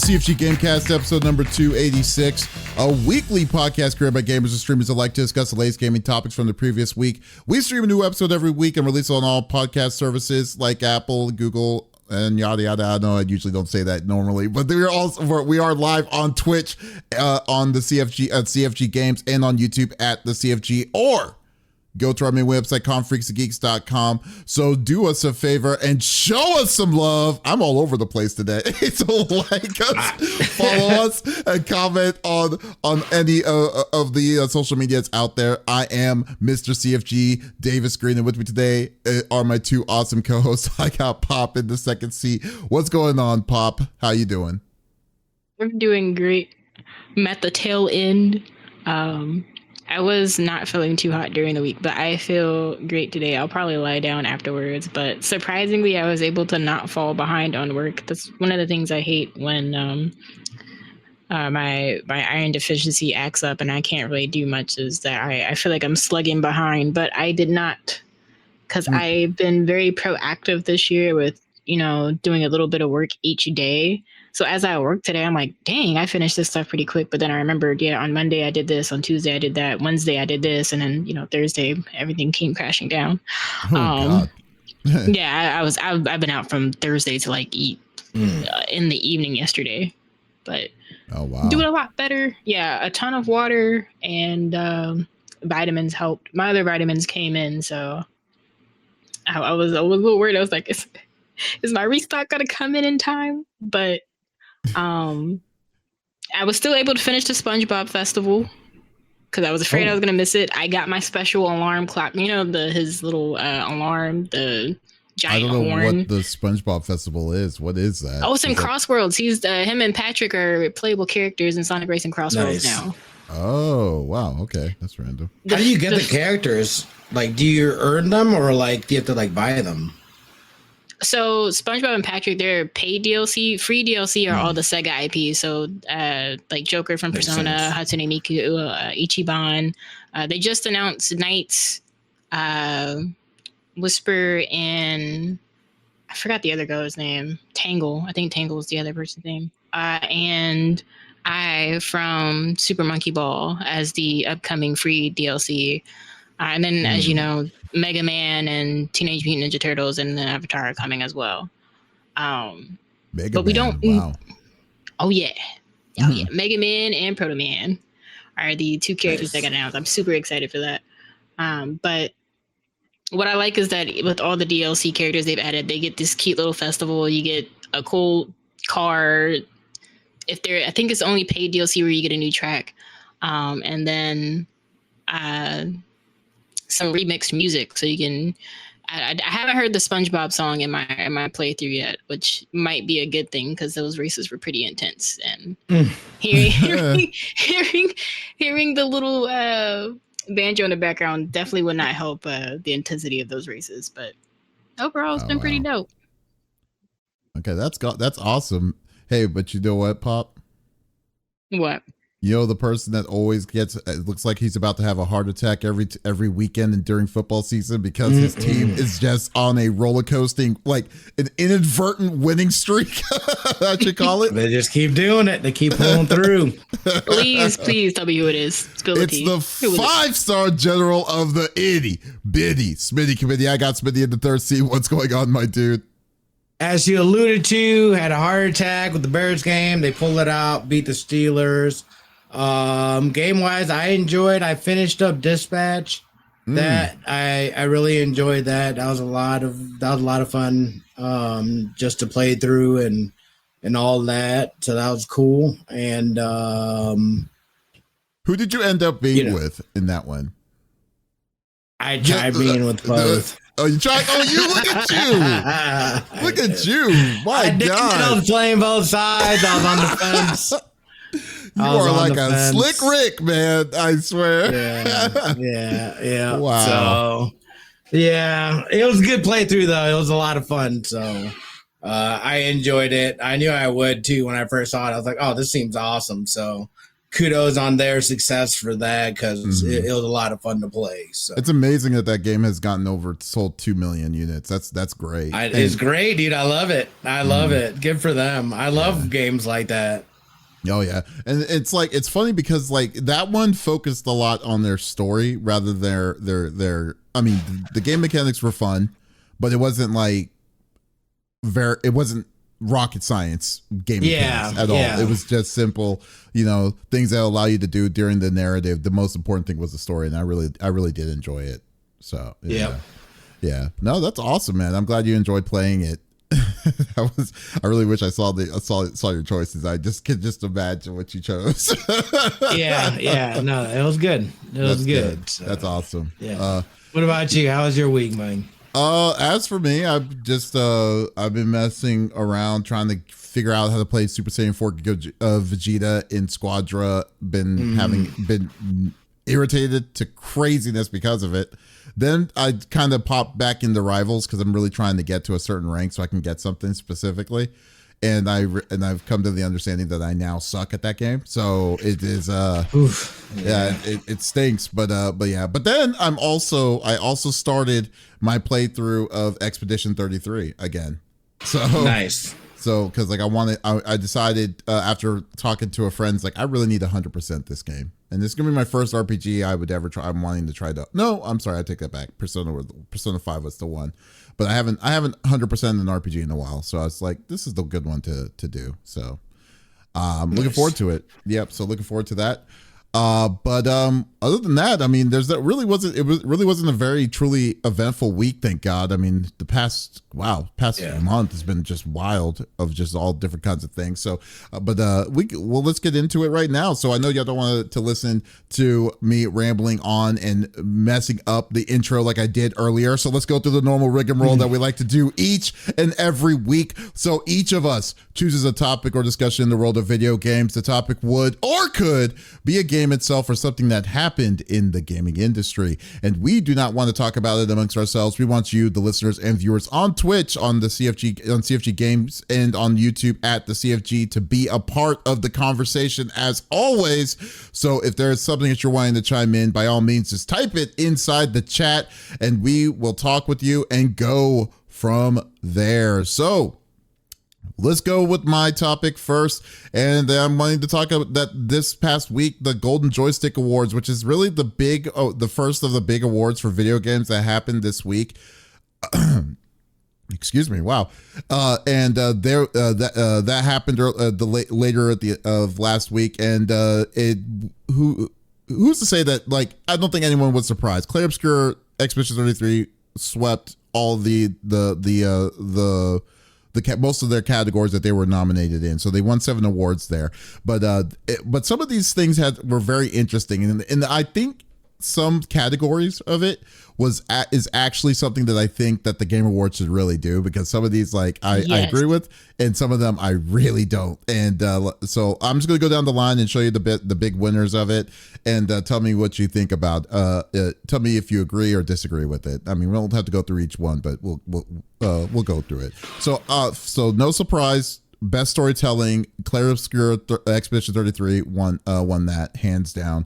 CFG Gamecast, episode number 286, a weekly podcast created by gamers and streamers that like to discuss the latest gaming topics from the previous week. We stream a new episode every week and release it on all podcast services like Apple, Google, and yada yada. I know I usually don't say that normally, but we are live on Twitch, on the CFG at CFG Games, and on YouTube at the CFG, or go to our main website, confreaksandgeeks.com. So do us a favor and show us some love. I'm all over the place today. So like us, follow us, and comment on any of the social medias out there. I am Mr. CFG, Davis Green, and with me today are my two awesome co-hosts. I got Pop in the second seat. What's going on, Pop? How you doing? I'm doing great. I'm at the tail end. I was not feeling too hot during the week, but I feel great today. I'll probably lie down afterwards, but surprisingly, I was able to not fall behind on work. That's one of the things I hate when my iron deficiency acts up and I can't really do much, is that I feel like I'm slugging behind, but I did not, because I've been very proactive this year with, doing a little bit of work each day. So as I work today, I'm like, dang, I finished this stuff pretty quick. But then I remembered, on Monday I did this, on Tuesday I did that, Wednesday I did this, and then Thursday everything came crashing down. God. I've been out from Thursday to eat in the evening yesterday, but doing a lot better. Yeah, a ton of water and vitamins helped. My other vitamins came in, so I was a little worried. I was like, is my restock gonna come in time? But I was still able to finish the SpongeBob Festival because I was afraid I was gonna miss it. I got my special alarm clock. His little alarm, the giant horn. I don't know what the SpongeBob Festival is. What is that? Oh, it's in Crossworlds. He's him and Patrick are playable characters in Sonic Racing Crossworlds now. Oh wow, okay, that's random. How do you get the characters? Do you earn them, or do you have to buy them? So SpongeBob and Patrick, they're paid DLC. Free DLC are all the Sega IPs. So Joker from Persona, Hatsune Miku, Ichiban. They just announced Knights, Whisper, and I forgot the other guy's name. Tangle. I think Tangle is the other person's name. And I from Super Monkey Ball as the upcoming free DLC. And then, as you know, Mega Man and Teenage Mutant Ninja Turtles and then Avatar are coming as well. We don't. Wow. Oh yeah. Mega Man and Proto Man are the two characters that got announced. I'm super excited for that. But what I like is that with all the DLC characters they've added, they get this cute little festival. You get a cool car. I think it's only paid DLC where you get a new track, and then some remixed music, so you can. I haven't heard the SpongeBob song in my playthrough yet, which might be a good thing because those races were pretty intense. And hearing the little banjo in the background definitely would not help the intensity of those races. But overall, it's been pretty dope. Okay, that's awesome. Hey, but you know what, Pop? What? The person that always it looks like he's about to have a heart attack every weekend and during football season because his team is just on a roller coasting, an inadvertent winning streak. I should call it. They just keep doing it. They keep pulling through. Please tell me who it is. It's the 5-star general of the itty bitty Smitty committee. I got Smitty in the third seat. What's going on, my dude? As you alluded to, had a heart attack with the Bears game. They pulled it out, beat the Steelers. Game wise, I enjoyed. I finished up Dispatch. That I really enjoyed that. That was a lot of fun. Just to play through and all that. So that was cool. And who did you end up being with in that one? I tried being with both. You tried. Oh, you look at you! Look at you! My God! I was playing both sides. I was on the fence. You are like a slick Rick, man. I swear. Yeah. Wow. So, yeah, it was a good playthrough, though. It was a lot of fun. So, I enjoyed it. I knew I would, too, when I first saw it. I was like, oh, this seems awesome. So, kudos on their success for that, because it was a lot of fun to play. So it's amazing that game has sold 2 million units. That's great. It's great, dude. I love it. I love it. Good for them. I love games like that. Oh yeah, and it's funny because that one focused a lot on their story rather than their. I mean, the game mechanics were fun, but it wasn't it wasn't rocket science game mechanics at all. It was just simple, things that allow you to do during the narrative. The most important thing was the story, and I really did enjoy it. So yeah. No, that's awesome, man. I'm glad you enjoyed playing it. I really wish I saw your choices. I could just imagine what you chose. No, it was good. It was good. So, that's awesome. Yeah. What about you? How was your week, man? As for me, I've been messing around trying to figure out how to play Super Saiyan 4 Vegeta in Squadra. Been irritated to craziness because of it. Then I kind of popped back into Rivals because I'm really trying to get to a certain rank so I can get something specifically. And I've come to the understanding that I now suck at that game. So it is it stinks, but yeah. But then I also started my playthrough of Expedition 33 again. So nice. So because I decided after talking to a friend, I really need 100% this game. And this is gonna be my first RPG I would ever try. I'm wanting to try I'm sorry, I take that back. Persona 5 was the one. But I haven't 100% an RPG in a while. So I was like, this is the good one to do. So looking forward to it. Yep. So looking forward to that. But other than that, I mean, it really wasn't a very truly eventful week, thank God. I mean, the past month has been just wild of just all different kinds of things. So, let's get into it right now. So I know y'all don't want to listen to me rambling on and messing up the intro like I did earlier. So let's go through the normal rigmarole that we like to do each and every week. So each of us chooses a topic or discussion in the world of video games. The topic would or could be a game itself or something that happened in the gaming industry, and we do not want to talk about it amongst ourselves. We want you, the listeners and viewers on Twitch, on the CFG Games, and on YouTube at the CFG, to be a part of the conversation as always. So if there is something that you're wanting to chime in, by all means, just type it inside the chat and we will talk with you and go from there. So let's go with my topic first, and I'm wanting to talk about that this past week, the Golden Joystick Awards, which is really the first of the big awards for video games that happened this week. Excuse me. Wow. That happened later at the of last week, and who's to say that I don't think anyone was surprised. Clair Obscur Expedition 33 swept all most of their categories that they were nominated in. So they won 7 awards there. But some of these things were very interesting. And I think some categories of it is actually something that I think that the Game Awards should really do, because some of these I agree with, and some of them I really don't. And so I'm just going to go down the line and show you the big winners of it, and tell me what you think about. Tell me if you agree or disagree with it. I mean, we don't have to go through each one, but we'll go through it. So no surprise. Best storytelling, Clair Obscur Expedition 33 won that hands down.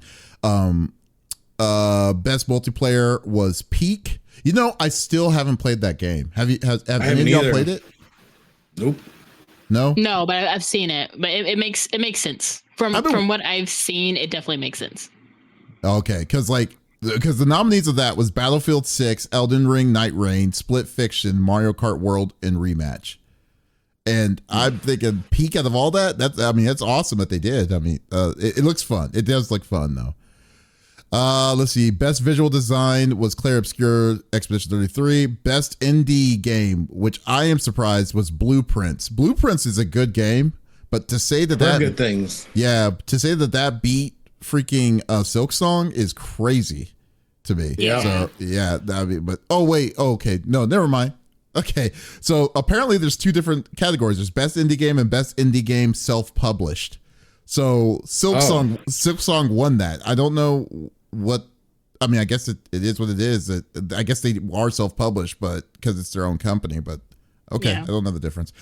Best multiplayer was Peak. I still haven't played that game. Have any of y'all played it? Nope. No, but I've seen it. But it makes sense from what I've seen. It definitely makes sense. Okay, because the nominees of that was Battlefield 6, Elden Ring, Night Rain, Split Fiction, Mario Kart World, and Rematch. And I'm thinking Peak out of all that. That's awesome that they did. I mean, it looks fun. It does look fun though. Let's see. Best visual design was Clair Obscur Expedition 33. Best indie game, which I am surprised, was Blueprints. Blueprints is a good game, but to say that good things. Yeah, to say that beat freaking Silk Song is crazy to me. Yeah. So yeah, okay. No, never mind. Okay. So apparently there's 2 different categories. There's best indie game and best indie game self-published. So Silk Song won that. I don't know I guess it is what it is. I guess they are self-published, but because it's their own company, but okay. Yeah. I don't know the difference.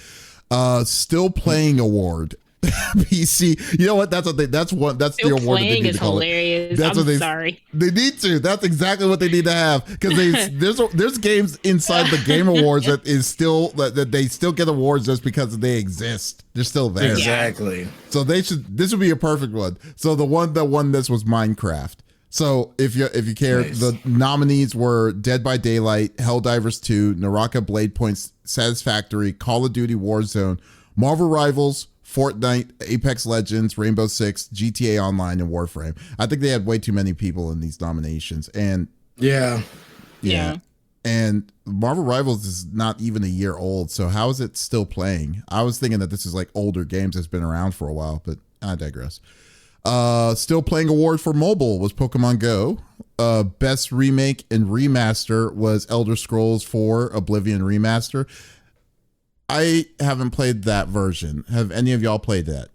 Still Playing Award. PC. You know what? That's what they. That's what. That's the award that they need to call hilarious. it. That's I'm what sorry. They need to. That's exactly what they need to have because there's games inside the Game Awards that is still that they still get awards just because they exist. They're still there. Exactly. So they should. This would be a perfect one. So the one that won this was Minecraft. So if you care, nice. The nominees were Dead by Daylight, Helldivers 2, Naraka Blade Point's Satisfactory, Call of Duty Warzone, Marvel Rivals, Fortnite, Apex Legends, Rainbow Six, GTA Online, and Warframe. I think they had way too many people in these nominations. And yeah. And Marvel Rivals is not even a year old. So how is it still playing? I was thinking that this is like older games that's been around for a while, but I digress. Still playing award for mobile was Pokemon Go. Best remake and remaster was Elder Scrolls 4 Oblivion Remaster. I haven't played that version. Have any of y'all played that?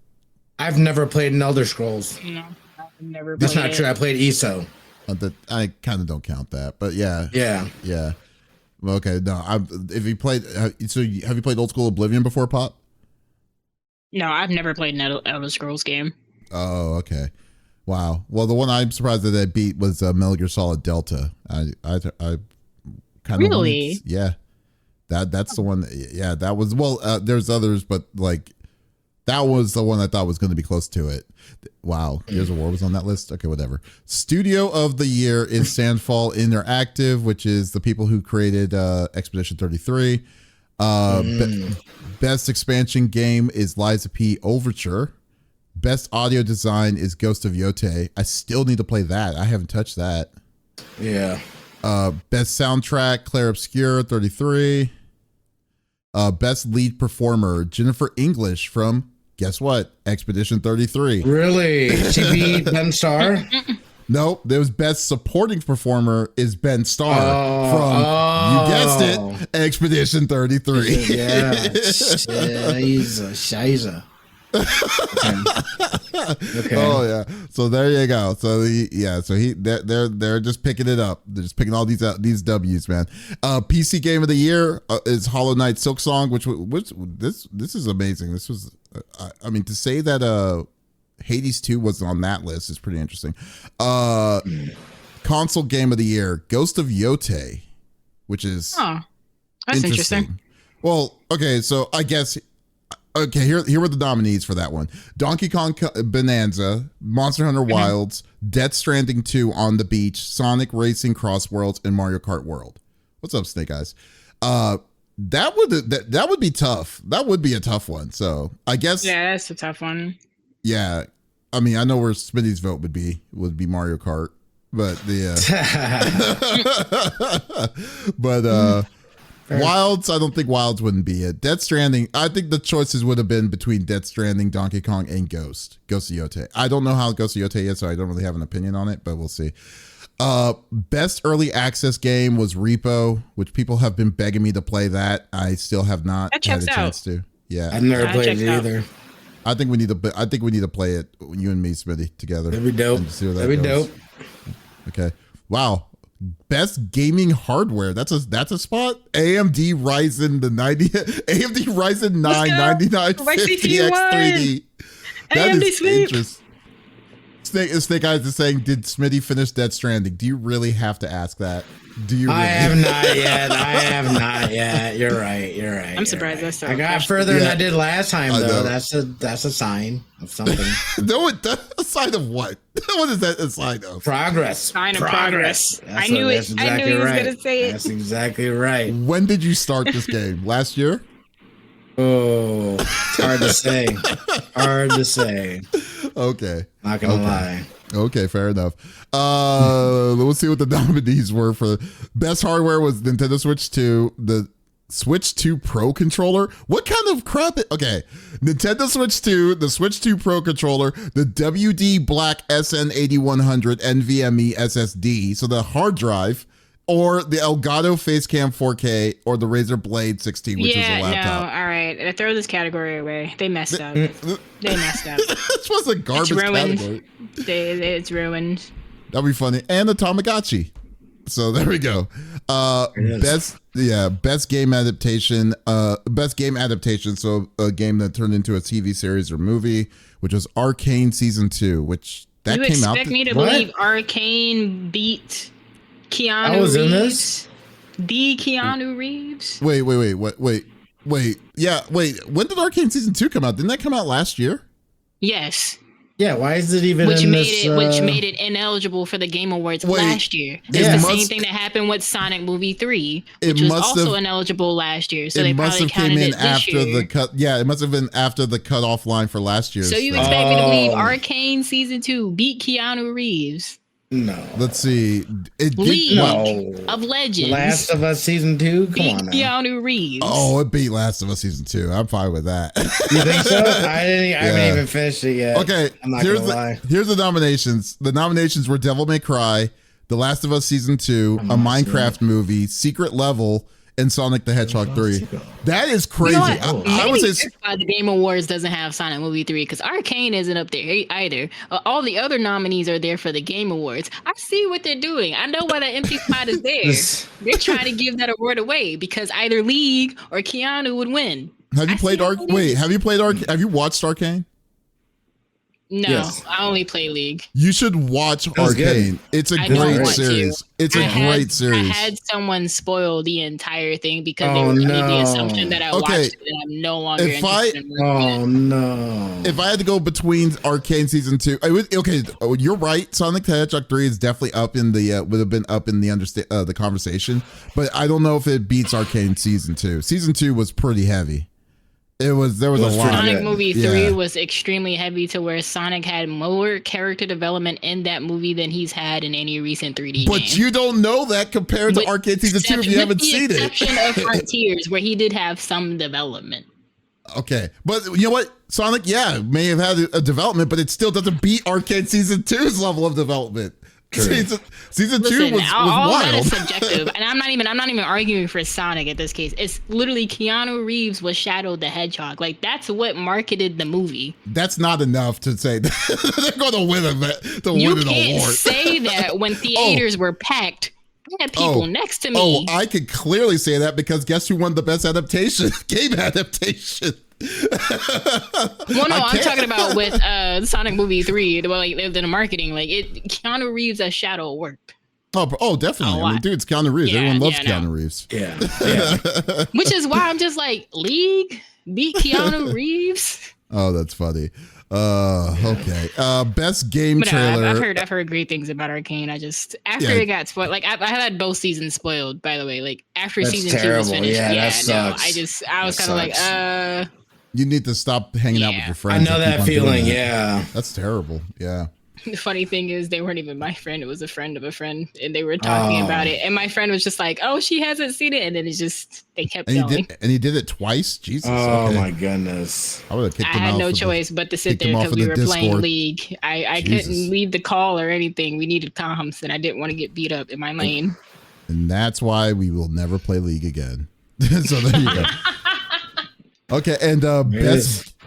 I've never played an Elder Scrolls. No, I've never played That's not true. I played ESO. I kind of don't count that, but yeah. Okay, no. If you played, have you played old school Oblivion before, Pop? No, I've never played an Elder Scrolls game. Oh, okay. Wow. Well, the one I'm surprised that I beat was Metal Gear Solid Delta. I kind of really, yeah. That's the one. Yeah, that was there's others, but like that was the one I thought was going to be close to it. Wow, Gears of War was on that list. Okay, whatever. Studio of the year is Sandfall Interactive, which is the people who created Expedition 33. Best expansion game is Lies of P Overture. Best audio design is Ghost of Yote. I still need to play that. I haven't touched that. Yeah. Best soundtrack, Claire Obscure, 33. Best lead performer, Jennifer English from, guess what? Expedition 33. Really? She beat Ben Starr? Nope. There was best supporting performer is Ben Starr from, you guessed it, Expedition 33. Yeah. Shiza. Okay. Oh yeah. So there you go. So they're just picking it up. They're just picking all these W's, man. PC game of the year is Hollow Knight Silksong, which this is amazing. This was I mean, to say that Hades 2 was on that list is pretty interesting. Console game of the year, Ghost of Yote, which is that's interesting. Well, okay, so I guess okay, here were the nominees for that one. Donkey Kong Bonanza, Monster Hunter Wilds, Death Stranding 2 On the Beach, Sonic Racing Cross Worlds, and Mario Kart World. What's up, Snake Eyes? That would be tough. That would be a tough one. So I guess that's a tough one. Yeah. I mean, I know where Smitty's vote would be Mario Kart, but Wilds, I don't think Wilds wouldn't be it. Death Stranding, I think the choices would have been between Death Stranding, Donkey Kong, and Ghost of Yote. I don't know how Ghost of Yote is, so I don't really have an opinion on it, but we'll see. Best early access game was Repo, which people have been begging me to play that. I still have not had a chance to. Yeah, I've never played it either. I think we need to play it, you and me, Smitty, together. That'd be dope. That'd be dope. Okay. Wow. Best gaming hardware. That's a spot. AMD Ryzen 9 9950 X3D. That is interesting. Snake Eyes is saying, did Smitty finish Death Stranding? Do you really have to ask that? Do you? Really? I have not yet. You're right. I'm surprised I got further than I did last time, though. That's a sign of something. No, a sign of what? What is that a sign of? Progress. Sign of progress. I knew he was going to say it. That's exactly right. When did you start this game? Last year? Oh, it's hard to say. Okay. Not gonna lie. Okay, fair enough. Let's see what the nominees were for best hardware was Nintendo Switch 2, the Switch 2 Pro controller. What kind of crap? Okay, Nintendo Switch 2, the Switch 2 Pro controller, the WD Black SN8100 NVMe SSD, so the hard drive, or the Elgato Facecam 4K, or the Razer Blade 16, which is a laptop. No, all right. I throw this category away. They messed up. This was a garbage category. It's ruined. That'd be funny. And the Tamagotchi. So there we go. Best game adaptation. Best game adaptation. So a game that turned into a TV series or movie, which was Arcane Season 2, which that you came out. You expect me to believe Arcane beat Keanu I was Reeves? in this? The Keanu Reeves? Wait. Yeah, wait. When did Arcane Season 2 come out? Didn't that come out last year? Yes. Yeah, why is it even which in made this, which made it ineligible for the Game Awards last year. It's the same thing that happened with Sonic Movie 3, which was also ineligible last year. So they probably counted it this year. The cut. Yeah, it must have been after the cutoff line for last year. So you expect me to believe Arcane Season 2 beat Keanu Reeves? No. Let's see. League of Legends. Last of Us Season 2? Come on now. Keanu Reeves. Oh, it beat Last of Us Season 2. I'm fine with that. You think so? I haven't even finished it yet. Okay, I'm not gonna lie. Here's the nominations. The nominations were Devil May Cry, The Last of Us Season 2, a Minecraft movie, Secret Level, and Sonic the Hedgehog 3. That is crazy. You know I would say the Game Awards doesn't have Sonic Movie 3 because Arcane isn't up there either. All the other nominees are there for the Game Awards. I see what they're doing. I know why that empty spot is there. They're trying to give that award away because either League or Keanu would win. Have you played Have you watched Arcane? No, yes. I only play League. You should watch Arcane. It's a great series. It's a great series. I had someone spoil the entire thing because they were under the assumption that I watched it and I'm no longer interested in it. If I had to go between Arcane Season 2, you're right. Sonic the Hedgehog 3 is definitely up in the would have been up in the conversation, but I don't know if it beats Arcane Season 2. Season 2 was pretty heavy. There was a lot. Sonic Movie 3 was extremely heavy to where Sonic had more character development in that movie than he's had in any recent 3D But game. You don't know that compared to Arcane Season 2 if you haven't seen it. With the exception of Frontiers, where he did have some development. Okay, but you know what? Sonic, may have had a development, but it still doesn't beat Arcane Season 2's level of development. Season 2 was all wild. That is subjective, and I'm not even arguing for Sonic at this case. It's literally Keanu Reeves was Shadow the Hedgehog. Like that's what marketed the movie. That's not enough to say they're going to win an award. You can't say that when theaters were packed. I had people next to me. I could clearly say that because guess who won the best adaptation? Game adaptation. Well, no, I'm talking about with Sonic Movie 3, the marketing, Keanu Reeves as Shadow worked. Oh, definitely. I mean, dude, it's Keanu Reeves. Everyone loves Keanu Reeves. Yeah. Which is why I'm just like, League beat Keanu Reeves. Oh, that's funny. Okay. Best game trailer. I've heard great things about Arcane. I just it got spoiled. Like I had both seasons spoiled. By the way, like after that's season terrible. 2 was finished. That sucks. I was kind of like, You need to stop hanging out with your friends. I know that feeling. That's terrible. Yeah. The funny thing is, they weren't even my friend. It was a friend of a friend, and they were talking about it. And my friend was just like, "Oh, she hasn't seen it," and then they kept going. He did it twice. Jesus. Oh my goodness. I would have kicked him out. I had no choice but to sit there because we were playing League. I couldn't leave the call or anything. We needed comms, and I didn't want to get beat up in my lane. And that's why we will never play League again. So there you go. Okay, and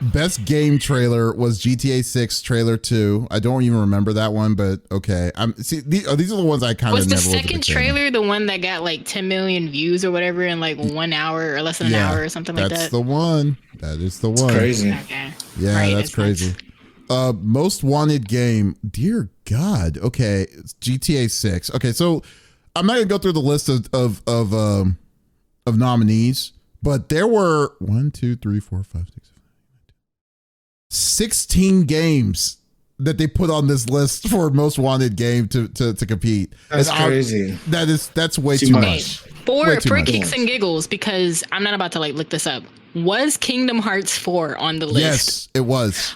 best game trailer was GTA 6 trailer 2. I don't even remember that one, but okay. These are the ones I kind of was never. Was the second trailer the one that got like 10 million views or whatever in like 1 hour or less than an hour or something like that? That's the one. That is the one. It's crazy. Okay. Yeah, right, that's crazy. Most wanted game. Dear God. Okay, it's GTA 6. Okay, so I'm not gonna go through the list of nominees. But there were 16 games that they put on this list for most wanted game to compete. That's crazy. That's way too much. For kicks and giggles, because I'm not about to look this up. Was Kingdom Hearts 4 on the list? Yes, it was.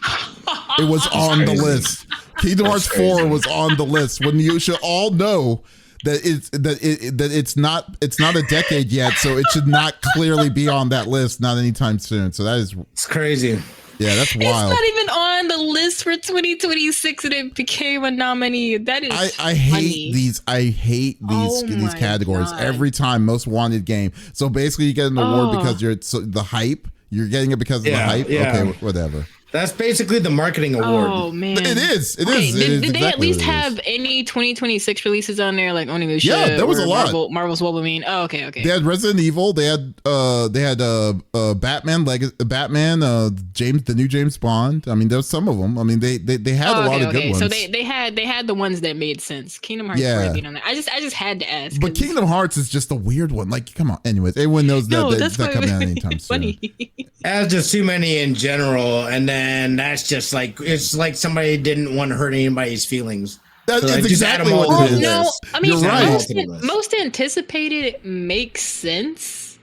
It was on the list. Kingdom Hearts 4 was on the list when you should all know that it's not a decade yet, so it should not clearly be on that list, not anytime soon. So it's crazy. Yeah, that's wild. It's not even on the list for 2026, and it became a nominee. That is I hate these. I hate these categories every time. Most wanted game. So basically, you get an award because the hype. You're getting it because of the hype. Yeah. Okay, whatever. That's basically the marketing award. Oh man, It is. It okay, is. Did they at exactly least what it is. have any 2026 releases on there, like Onimusha? Yeah, there was a lot. Marvel's Wolverine. Oh, okay. They had Resident Evil. They had Batman, James, the new James Bond. I mean, there was some of them. I mean, they had a lot of good ones. So they had the ones that made sense. Kingdom Hearts probably on there. I just had to ask. But Kingdom Hearts is just a weird one. Like, come on. Anyways, everyone knows that's not coming out anytime soon. There's just too many in general, and then that's just like it's like somebody didn't want to hurt anybody's feelings. That's so exactly what it is. No, I mean, You're right. most anticipated makes sense,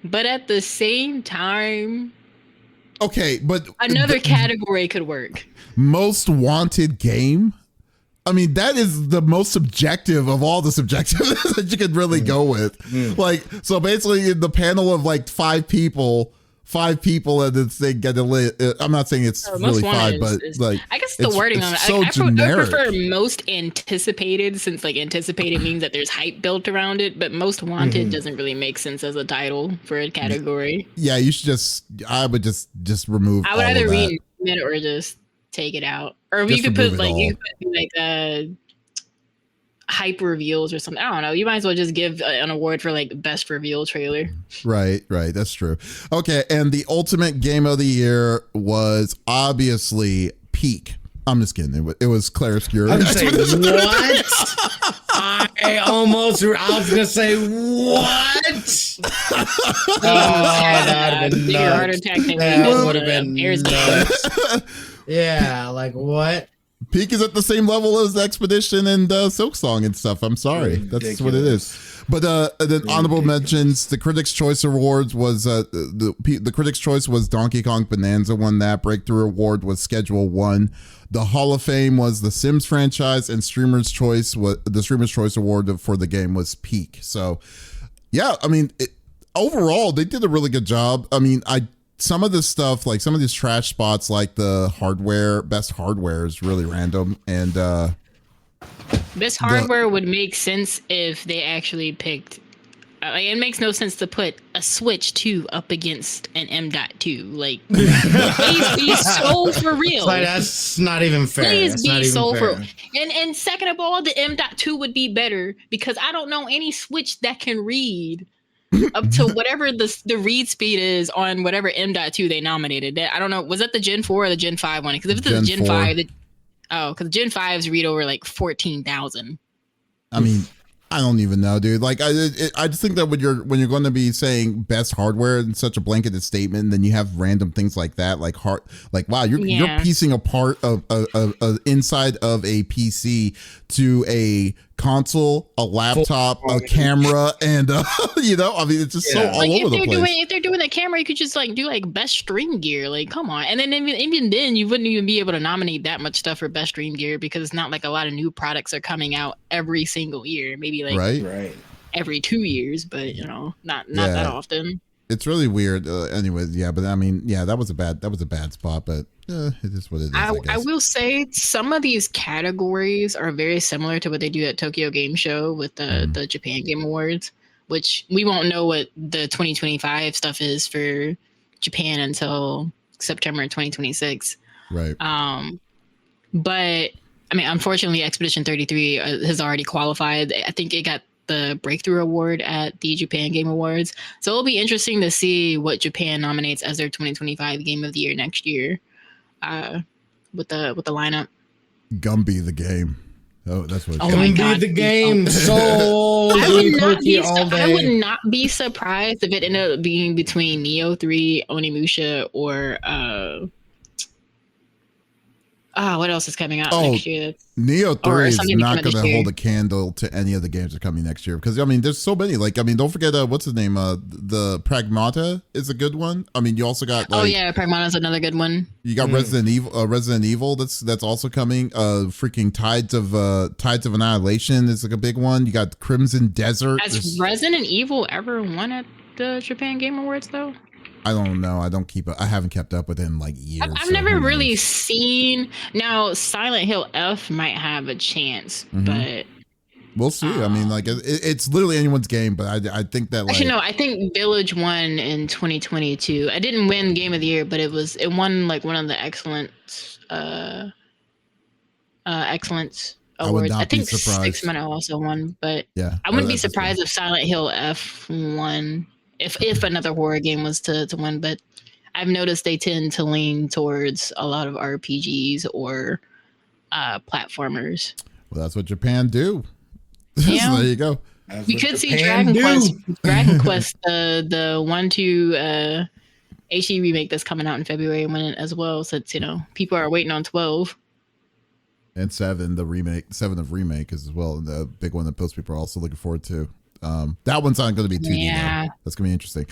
but at the same time, okay, but another category could work. Most wanted game. I mean, that is the most subjective of all the subjective that you could really go with. Like, so basically, in the panel of like five people, and they get a lit. I'm not saying it's really five, but like, I guess the wording on it. So I generic. prefer most anticipated, since like anticipated means that there's hype built around it. But most wanted doesn't really make sense as a title for a category. Yeah, you should I would just remove. I would all either of that. rename it or just take it out, or Just you could put remove like hype reveals or something. I don't know. You might as well just give an award for like best reveal trailer. Right. That's true. Okay, and the ultimate game of the year was obviously Peak. I'm just kidding. It was Claroscuro. I'm saying what? I was gonna say what? That'd have been nuts. That would have been nuts. Yeah, like what? Peak is at the same level as Expedition and Silk Song and stuff. I'm sorry. That's what it is. But then honorable mentions, the Critics' Choice Awards was the Critics' Choice was Donkey Kong Bonanza won that. Breakthrough Award was Schedule 1. The Hall of Fame was the Sims franchise, and the Streamer's Choice Award for the game was Peak. So, yeah, I mean, overall they did a really good job. I mean, some of this stuff, like some of these trash spots, like the best hardware is really random. And best hardware would make sense if they actually picked. It makes no sense to put a Switch 2 up against an M.2. Like, please be so for real. Like, that's not even fair. Please be so for real. And second of all, the M.2 would be better because I don't know any Switch that can read up to whatever the read speed is on whatever M.2 they nominated. I don't know. Was that the Gen 4 or the Gen 5 one? Because if it's the Gen 5, because Gen 5s read over like 14,000. I mean, I don't even know, dude. Like, I just think that when you're going to be saying best hardware in such a blanketed statement, then you have random things like that, like wow, you're piecing apart a inside of a PC to a console, a laptop, a camera, and I mean, it's just so all over the place. If they're doing the camera, you could just like do like best stream gear. Like, come on. And then even then, you wouldn't even be able to nominate that much stuff for best stream gear because it's not like a lot of new products are coming out every single year. Maybe like every 2 years, but not that often. It's really weird. Anyways, yeah, but I mean, yeah, that was a bad spot, but it is what it is. I will say some of these categories are very similar to what they do at Tokyo Game Show with the Japan Game Awards, which we won't know what the 2025 stuff is for Japan until September 2026. Right. But I mean, unfortunately, Expedition 33 has already qualified. I think it got the Breakthrough Award at the Japan Game Awards. So it'll be interesting to see what Japan nominates as their 2025 Game of the Year next year. With the lineup. Gumby the game. Oh, that's what. Gumby the game. So I would not be surprised if it ended up being between Neo 3, Onimusha, or what else is coming out next year? Neo 3 is not going to hold a candle to any of the games that are coming next year because I mean, there's so many. Like, I mean, don't forget what's his name? The Pragmata is a good one. I mean, you also got Pragmata is another good one. You got Resident Evil that's also coming. Freaking Tides of Annihilation is like a big one. You got Crimson Desert. Has Resident Evil ever won at the Japan Game Awards though? I don't know. I haven't kept up with it in like years. I've never really seen. Now, Silent Hill F might have a chance, but We'll see. I mean, like it's literally anyone's game, but I think that like actually no, I think Village won in 2022. I didn't win Game of the Year, but it won like one of the excellence awards. I think Six Men also won, but yeah, I wouldn't be surprised if Silent Hill F won if another horror game was to win. But I've noticed they tend to lean towards a lot of RPGs or platformers. Well, that's what Japan do. Yeah. So there you go. We could see Dragon Quest, the 1-2 HD remake that's coming out in February win it as well, since people are waiting on 12. And 7 of remake as well, the big one that most people are also looking forward to. That one's not going to be 2D. Yeah, though. That's going to be interesting.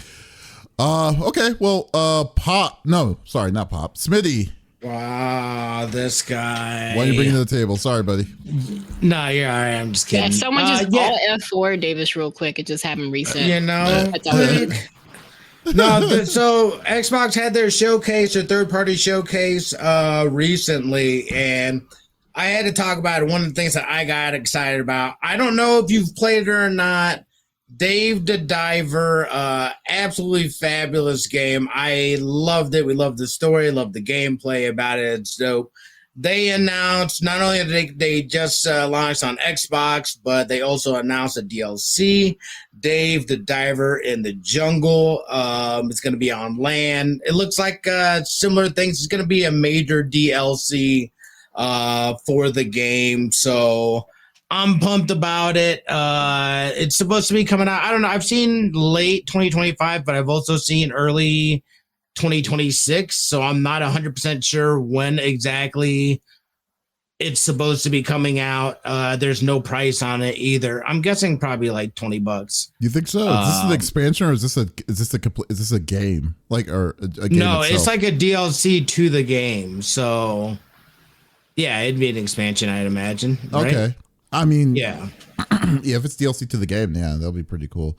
Okay, well, not Pop. Smitty. Wow, this guy. Why are you bringing to the table? Sorry, buddy. No, you're all right. I'm just kidding. Yeah, someone just all F4 Davis real quick. It just happened recent. No, so Xbox had their third-party showcase recently, and I had to talk about it. One of the things that I got excited about. I don't know if you've played it or not. Dave the Diver, absolutely fabulous game. I loved it. We loved the story, loved the gameplay about it. It's dope. They announced not only did they just launched on Xbox, but they also announced a DLC, Dave the Diver in the Jungle. It's going to be on land. It looks like similar things. It's going to be a major DLC for the game. So I'm pumped about it. It's supposed to be coming out. I don't know. I've seen late 2025, but I've also seen early 2026. So I'm not 100% sure when exactly it's supposed to be coming out. There's no price on it either. I'm guessing probably like $20. You think so? Is this an expansion or is this a game? Like or a game No, itself? It's like a DLC to the game. So yeah, it'd be an expansion, I'd imagine. Right? Okay. I mean, yeah, if it's DLC to the game, yeah, that'll be pretty cool.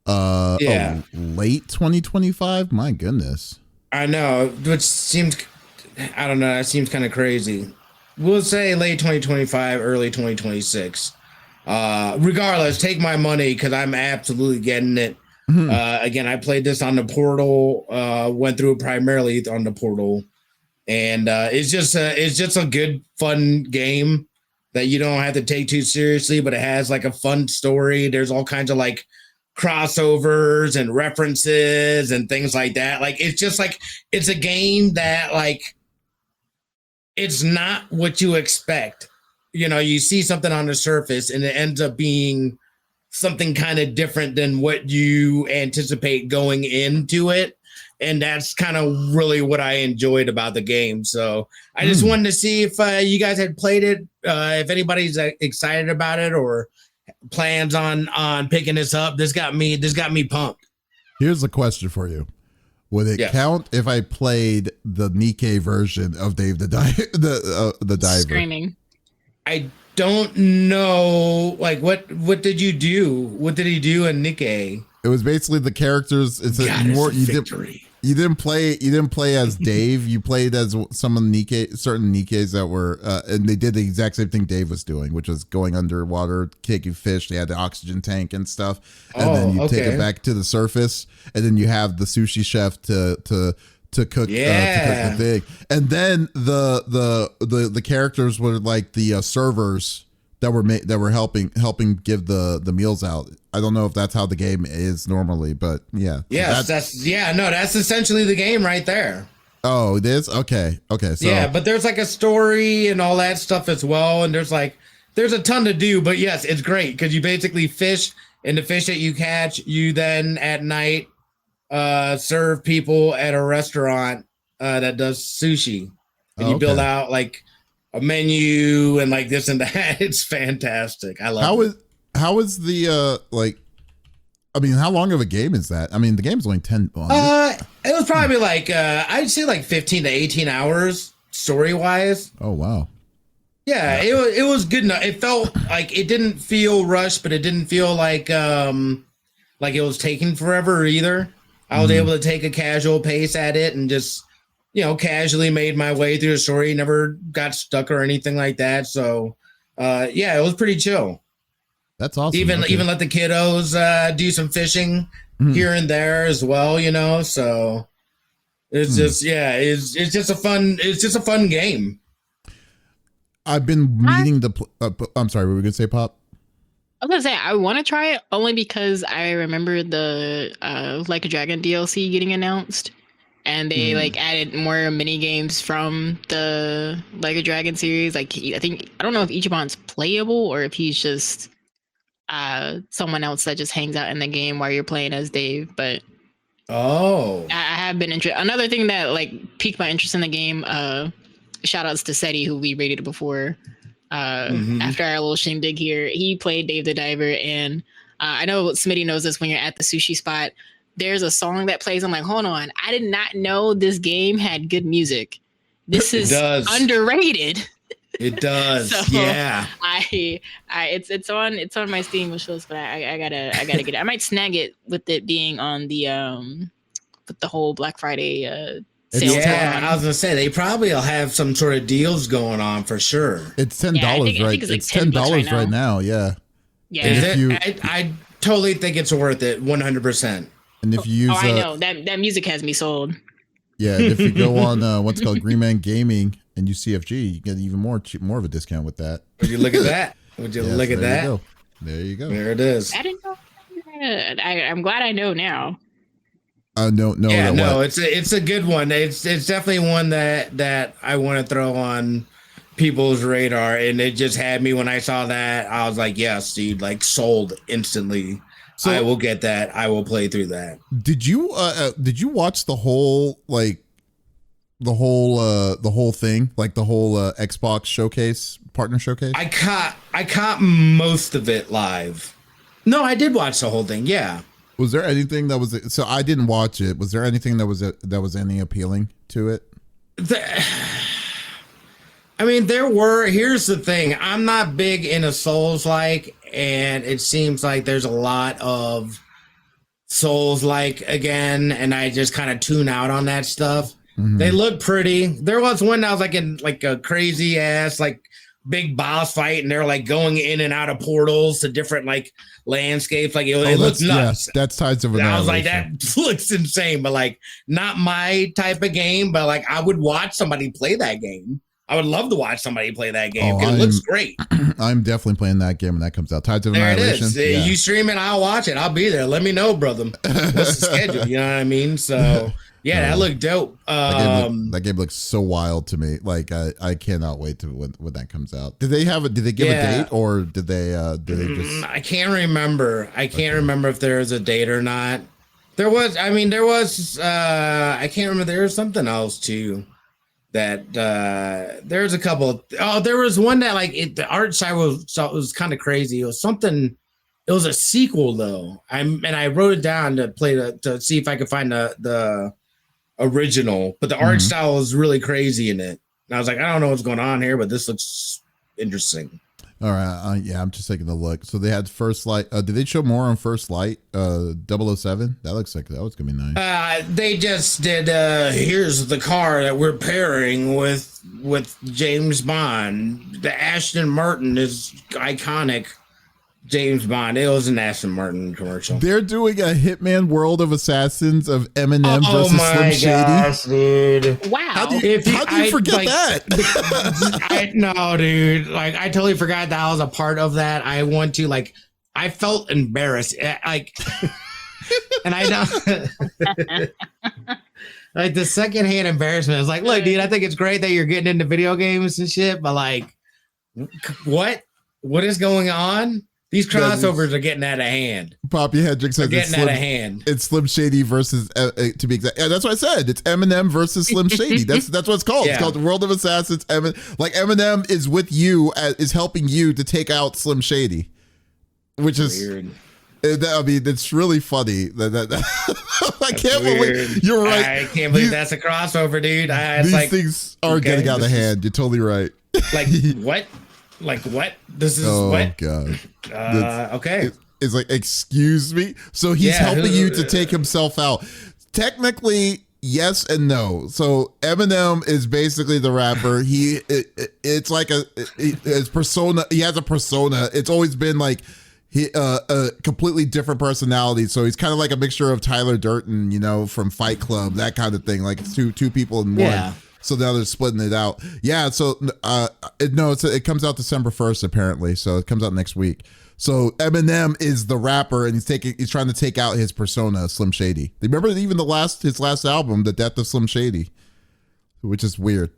Late 2025. My goodness. I know, which seems, I don't know, that seems kind of crazy. We'll say late 2025, early 2026. Regardless, take my money because I'm absolutely getting it. Mm-hmm. Again, I played this on the Portal. Went through it primarily on the Portal, and it's just a good, fun game that you don't have to take too seriously, but it has like a fun story. There's all kinds of like crossovers and references and things like that. Like, it's just like, it's a game that like, it's not what you expect. You see something on the surface and it ends up being something kind of different than what you anticipate going into it. And that's kind of really what I enjoyed about the game. So I just wanted to see if you guys had played it, if anybody's excited about it or plans on picking this up. This got me pumped. Here's a question for you. Would it count if I played the Nikkei version of Dave the Diver? Screaming. I don't know. Like, what did you do? What did he do in Nikkei? It was basically the characters. You didn't play as Dave. You played as some of the certain Nikkeis that were, and they did the exact same thing Dave was doing, which was going underwater, taking fish. They had the oxygen tank and stuff, and then you take it back to the surface, and then you have the sushi chef to cook the thing, and then the characters were like the servers that were helping give the meals out. I don't know if that's how the game is normally, but yeah. Yes, that's essentially the game right there. Oh, it is? Okay. So yeah, but there's like a story and all that stuff as well, and there's a ton to do, but yes, it's great because you basically fish, and the fish that you catch, you then at night serve people at a restaurant that does sushi. And you build out like a menu and like this and that. It's fantastic. I love it. How is the how long of a game is that? I mean, the game's only 10. It was probably like I'd say like 15 to 18 hours story wise. Oh wow. Yeah, it was good enough. It felt like it didn't feel rushed, but it didn't feel like it was taking forever either. I was able to take a casual pace at it and just casually made my way through the story. Never got stuck or anything like that. So it was pretty chill. That's awesome. Even let the kiddos do some fishing here and there as well, you know. So it's just it's just a fun game. I've been meaning to. I'm sorry, what were we gonna say, Pop? I was gonna say I want to try it only because I remember the Like a Dragon DLC getting announced, and they like added more mini games from the Like a Dragon series. Like I don't know if Ichiban's playable or if he's just someone else that just hangs out in the game while you're playing as Dave. But I have been interested. Another thing that like piqued my interest in the game. Shout outs to Seti, who we rated before. After our little shindig here, he played Dave the Diver, and I know Smitty knows this. When you're at the sushi spot, there's a song that plays. I'm like, hold on, I did not know this game had good music. This is underrated. It does. So yeah. It's on my Steam wish list, but I gotta get it. I might snag it with it being on the with the whole Black Friday sale. Yeah, I was gonna say they probably will have some sort of deals going on for sure. It's $10, right? It's $10 right now. Yeah. Yeah. I totally think it's worth it, 100%. And if you use, I know that music has me sold. Yeah, and if you go on what's called Green Man Gaming and use CFG, you get even more of a discount with that. Would you look at that? Would you look at that? There you go. There it is. I didn't know. I'm glad I know now. No. Yeah, no, it's a good one. It's definitely one that I want to throw on people's radar, and it just had me when I saw that. I was like, yes, dude, like sold instantly. So I will get that. I will play through that. Did you watch the whole the whole thing, like the whole Xbox showcase, partner showcase? I caught most of it live. No, I did watch the whole thing. Yeah. Was there anything that was, so I didn't watch it. Was there anything that was any appealing to it? I mean, there were. Here's the thing. I'm not big into Souls-like, and it seems like there's a lot of Souls-like again, and I just kind of tune out on that stuff. They look pretty. There was one that was like in like a crazy ass like big boss fight, and they're like going in and out of portals to different like landscapes. Like it looks nuts. Yeah, that's Tides of Annihilation. I was like, that looks insane, but like not my type of game. But like I would watch somebody play that game. I would love to watch somebody play that game because it looks great. I'm definitely playing that game when that comes out. Tides of Annihilation. There it is. You stream it, I'll watch it. I'll be there. Let me know, brother. What's the schedule? You know what I mean? So yeah, that looked dope. That game looks so wild to me. Like I cannot wait to when that comes out. Did they give a date, or did they just? I can't remember. I can't remember if there was a date or not. There was. I mean, there was. I can't remember. There was something else too. That there's a couple. There was one that like the art side was kind of crazy. It was something. It was a sequel though. I wrote it down to play to see if I could find the original. But the art style was really crazy in it. And I was like, I don't know what's going on here, but this looks interesting. All right, yeah, I'm just taking a look. So they had First Light. Did they show more on First Light? 007. That looks like that was gonna be nice. They just did. Here's the car that we're pairing with James Bond. The Aston Martin is iconic. James Bond. It was an Aston Martin commercial. They're doing a Hitman World of Assassins of Eminem versus Slim Shady. Gosh, dude! Wow. How do you forget that? No, dude. Like I totally forgot that I was a part of that. I felt embarrassed. Like, and I know. Like the secondhand embarrassment is like, look, dude, I think it's great that you're getting into video games and shit, but like, what is going on? These crossovers are getting out of hand. Poppy Hendrix says getting out of hand. It's Slim Shady versus, to be exact. Yeah, that's what I said. It's Eminem versus Slim Shady. That's what it's called. Yeah. It's called the World of Assassins. Like Eminem is with you, is helping you to take out Slim Shady, which is weird. I mean, it's really funny. I can't believe you're right. I can't believe that's a crossover, dude. These things are getting out of hand. You're totally right. Like what? Like what? This is what? Oh God. Okay. It's like, excuse me. So he's helping you to take himself out. Technically, yes and no. So Eminem is basically the rapper. It's like his persona. He has a persona. It's always been like he a completely different personality. So he's kind of like a mixture of Tyler Durden, from Fight Club, that kind of thing. Like it's two people in one. Yeah. So now they're splitting it out. Yeah. So it comes out December 1st apparently. So it comes out next week. So Eminem is the rapper, and he's trying to take out his persona, Slim Shady. Remember even his last album, The Death of Slim Shady, which is weird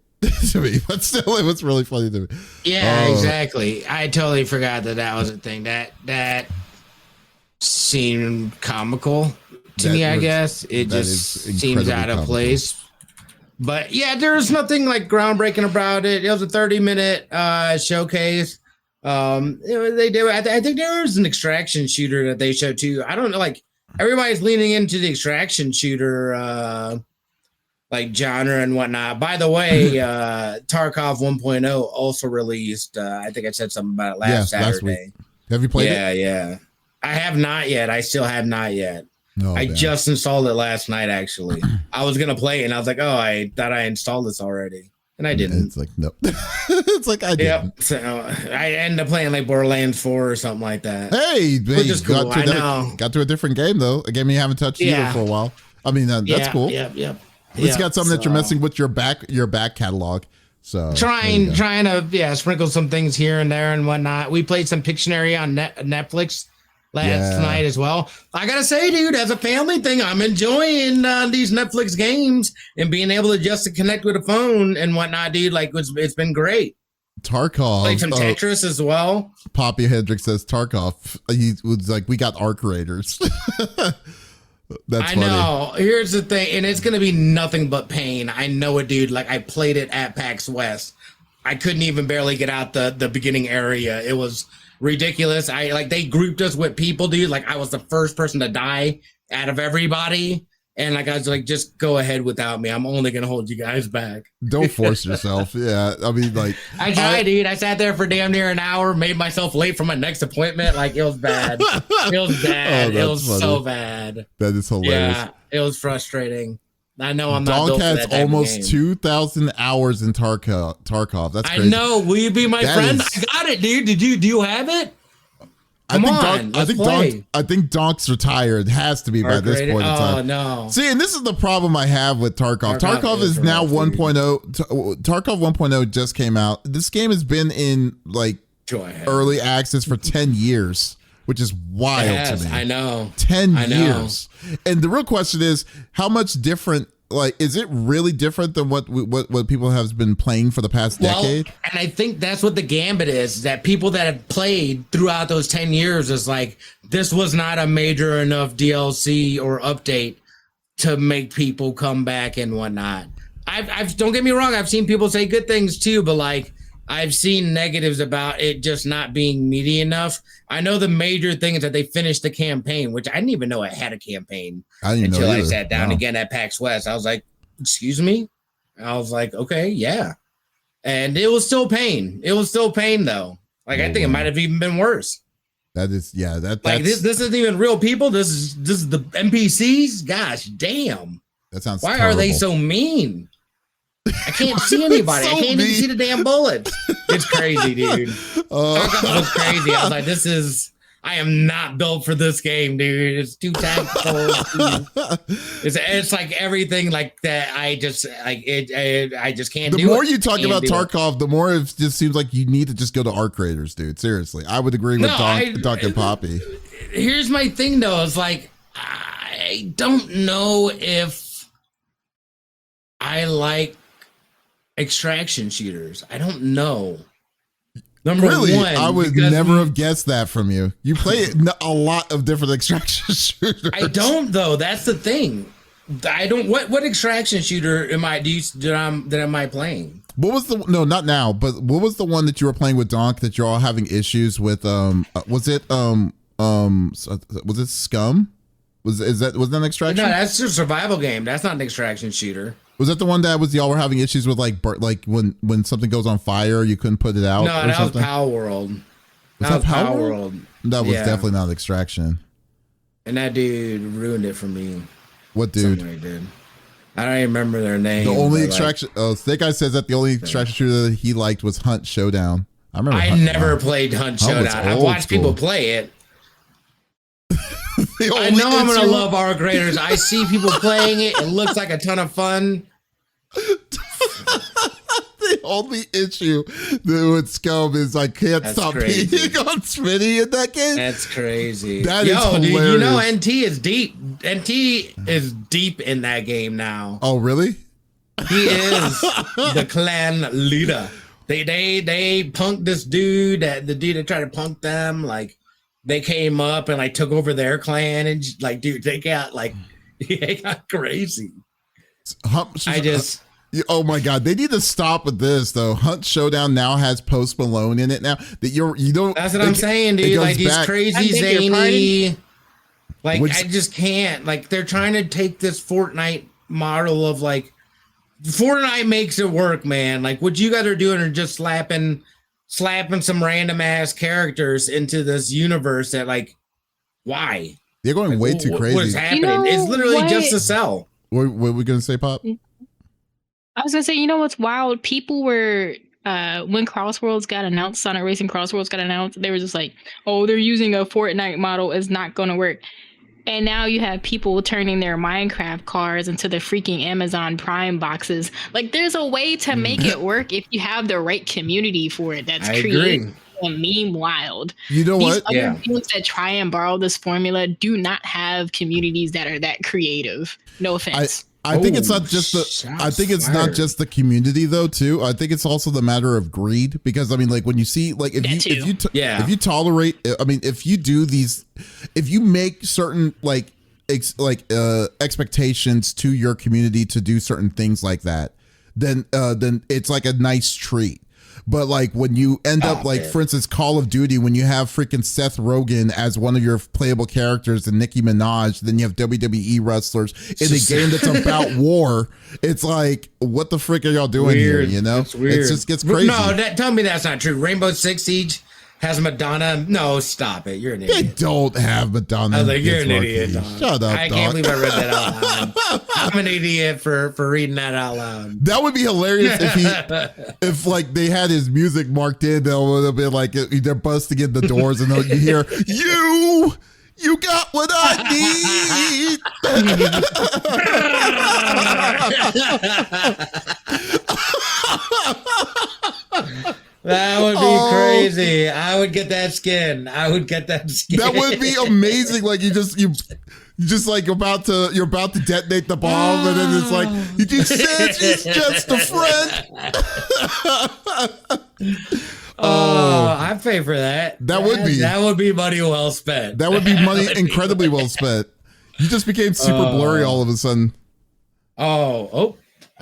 to me, but still, it was really funny to me. Yeah, exactly. I totally forgot that was a thing. That seemed comical to me. I guess it just seems out of place. But yeah, there's nothing like groundbreaking about it. It was a 30-minute showcase. They do. I think there was an extraction shooter that they showed too. I don't know. Like everybody's leaning into the extraction shooter. Like genre and whatnot. By the way, Tarkov 1.0 also released. I think I said something about it last Saturday. Have you played it? Yeah. I have not yet. I still have not yet. No, I just installed it last night, actually. I was going to play it, and I was like, oh, I thought I installed this already. And I didn't. It's like, no. It's like, I didn't. Yep. So I ended up playing like Borderlands 4 or something like that. Hey, which is cool. I know. Got to a different game, though. A game you haven't touched either for a while. I mean, that's cool. Yep. It's got something that you're messing with your back catalog. So trying to sprinkle some things here and there and whatnot. We played some Pictionary on Netflix last night as well. I gotta say, dude, as a family thing, I'm enjoying these Netflix games and being able to just connect with a phone and whatnot, dude. Like it's been great. Tarkov. Played some Tetris as well. Poppy Hendricks says Tarkov. He was like, we got arc raiders. That's funny. I know. Here's the thing, and it's gonna be nothing but pain. I know it, dude. Like I played it at PAX West. I couldn't even barely get out the beginning area. It was ridiculous. They grouped us with people, dude. Like I was the first person to die out of everybody. And like I was like, just go ahead without me. I'm only gonna hold you guys back. Don't force yourself. Yeah. I mean, like I tried, dude. I sat there for damn near an hour, made myself late for my next appointment. Like it was bad. It was bad. It was funny. So bad. That is hilarious. Yeah, it was frustrating. I know I'm not built for that type almost of game. 2,000 hours in Tarkov. That's crazy. I know. Will you be my friend? I got it, dude. Do you have it? I think Donk's retired. It has to be by this point in time. Oh, no. See, and this is the problem I have with Tarkov. Tarkov is now 1.0. Tarkov 1.0 just came out. This game has been in early access for 10 years, which is wild to me. I know. 10 years. And the real question is, how much different? Like, is it really different than what people have been playing for the past decade? And I think that's what the gambit is, that people that have played throughout those 10 years is like, this was not a major enough DLC or update to make people come back and whatnot. I've don't get me wrong, I've seen people say good things too, but like I've seen negatives about it just not being meaty enough. I know the major thing is that they finished the campaign, which I didn't even know it had a campaign until I sat down again at PAX West. I was like, excuse me? I was like, okay, yeah. And it was still pain. It was still pain though. Like I think it might have even been worse. That is, that's like this isn't even real people. This is the NPCs. Gosh, damn. That sounds Why terrible. are they so mean? I can't see anybody. I can't even see the damn bullets. It's crazy, dude. Tarkov was crazy. I was like, I am not built for this game, dude. It's too tactical. It's like everything like that. I just can't do it. The more you talk about Tarkov, the more it just seems like you need to just go to arc raiders, dude. Seriously. I would agree with Doc and Poppy. Here's my thing though. It's like, I don't know if I like extraction shooters. I don't know. Number one, I would never have guessed that from you. You play a lot of different extraction shooters. I don't though. That's the thing. I don't. What extraction shooter am I playing? What was not now, but what was the one that you were playing with Donk that you're all having issues with? Was it Scum? Was that an extraction? No, that's a survival game. That's not an extraction shooter. Was that the one that y'all were having issues with, like when something goes on fire, you couldn't put it out? No, that was Power World. That was Power World. That was definitely not extraction. And that dude ruined it for me. What dude? Somebody did. I don't even remember their name. The only extraction. Snake Eye says that the only extraction shooter that he liked was Hunt Showdown. I remember. I never played Hunt Showdown. I've watched people play it, I know I'm gonna love Arc Raiders. I see people playing it. It looks like a ton of fun. The only issue with Scum is I can't stop beating on Smitty in that game. That's crazy. That is hilarious. Dude, you know NT is deep. NT is deep in that game now. Oh, really? He is the clan leader. They punked this dude. The dude that tried to punk them, like they came up and like took over their clan, and like, dude, they got crazy. Oh my God! They need to stop with this though. Hunt Showdown now has Post Malone in it now. You don't. That's what I'm saying, dude. Like these crazy zany. Like I just can't. Like they're trying to take this Fortnite model of like Fortnite makes it work, man. Like what you guys are doing are just slapping some random ass characters into this universe that like, why? They're going way too crazy. What is happening? It's literally just a sell. What were we gonna say, Pop? I was gonna say, you know what's wild? People were when Crossworlds got announced, Sonic Racing Crossworlds got announced, they were just like, oh, they're using a Fortnite model, it's not gonna work. And now you have people turning their Minecraft cars into the freaking Amazon Prime boxes. Like there's a way to make it work if you have the right community for it that's creative and meme wild. You know These other games that try and borrow this formula do not have communities that are that creative. No offense. I think it's not just not just the community though too. I think it's also the matter of greed, because I mean, like when you see like if you tolerate, I mean, if you do these, if you make certain expectations to your community to do certain things like that, then it's like a nice treat. But like when you end up for instance, Call of Duty, when you have freaking Seth Rogen as one of your playable characters and Nicki Minaj, then you have WWE wrestlers in a game that's about war. It's like, what the frick are y'all doing here? You know, it just gets crazy. No, tell me that's not true. Rainbow Six Siege has Madonna. No, stop it. You're an idiot. They don't have Madonna. I was like, you're an idiot, dog. Shut up, I can't believe I read that out loud. I'm an idiot for reading that out loud. That would be hilarious if like they had his music marked in. They'll be like they're busting in the doors and you hear you got what I need. That would be crazy. I would get that skin. That would be amazing. Like you just like you're about to detonate the bomb, and then it's like he just says he's just a friend. I'd pay for that. That would be money well spent. That would be money incredibly well spent. You just became super blurry all of a sudden. I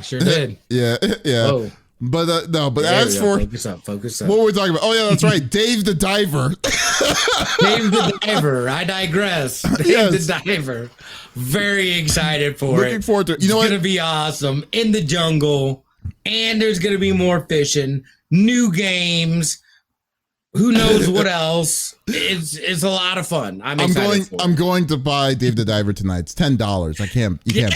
sure did. Yeah. Oh. But as for focus up. What were we talking about? Oh yeah, that's right. Dave the Diver. Dave the Diver. I digress. Dave the Diver. Very excited for it. Looking forward to it. You know it's gonna be awesome in the jungle, and there's gonna be more fishing, new games. Who knows what else? It's a lot of fun. I'm going to buy Dave the Diver tonight. It's $10. You can't beat that.